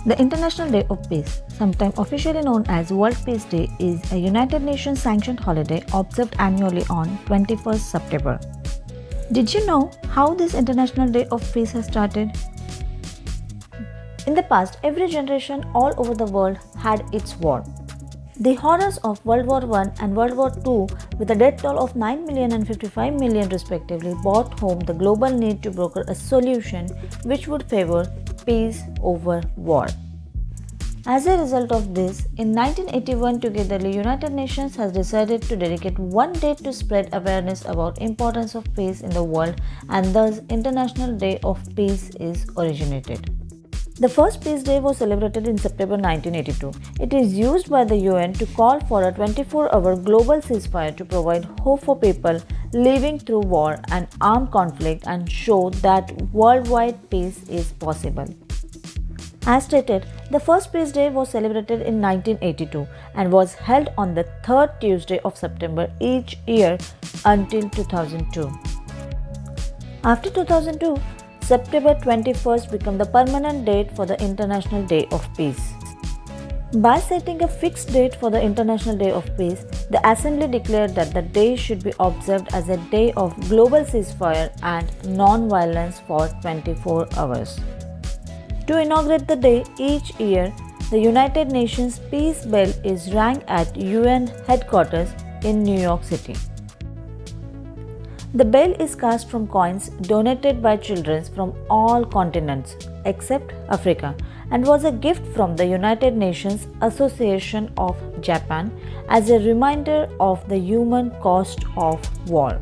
The International Day of Peace, sometimes officially known as World Peace Day, is a United Nations sanctioned holiday observed annually on 21st September. Did you know how this International Day of Peace has started? In the past, every generation all over the world had its war. The horrors of World War I and World War II, with a death toll of 9 million and 55 million respectively, brought home the global need to broker a solution which would favor peace over war. As a result of this, in 1981 together the United Nations has decided to dedicate one day to spread awareness about importance of peace in the world, and thus International Day of Peace is originated. The first Peace Day was celebrated in September 1982. It is used by the UN to call for a 24-hour global ceasefire to provide hope for people living through war and armed conflict and show that worldwide peace is possible. As stated, the first Peace Day was celebrated in 1982 and was held on the third Tuesday of September each year until 2002. After 2002, September 21st became the permanent date for the International Day of Peace. By setting a fixed date for the International Day of Peace, the Assembly declared that the day should be observed as a day of global ceasefire and non-violence for 24 hours. To inaugurate the day each year, the United Nations Peace Bell is rang at UN headquarters in New York City. The bell is cast from coins donated by children from all continents except Africa and was a gift from the United Nations Association of Japan as a reminder of the human cost of war.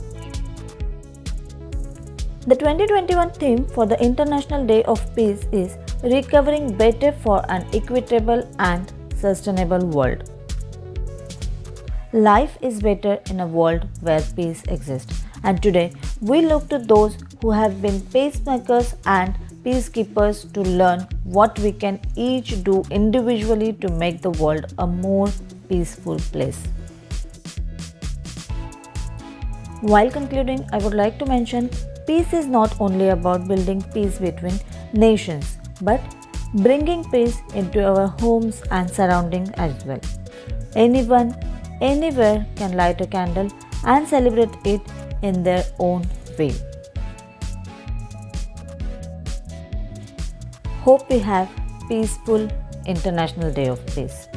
The 2021 theme for the International Day of Peace is Recovering Better for an Equitable and Sustainable World. Life is better in a world where peace exists, and today we look to those who have been peacemakers and peacekeepers to learn what we can each do individually to make the world a more peaceful place. While concluding, I would like to mention peace is not only about building peace between nations, but bringing peace into our homes and surroundings as well. Anyone, anywhere can light a candle and celebrate it in their own way. Hope we have peaceful International Day of Peace.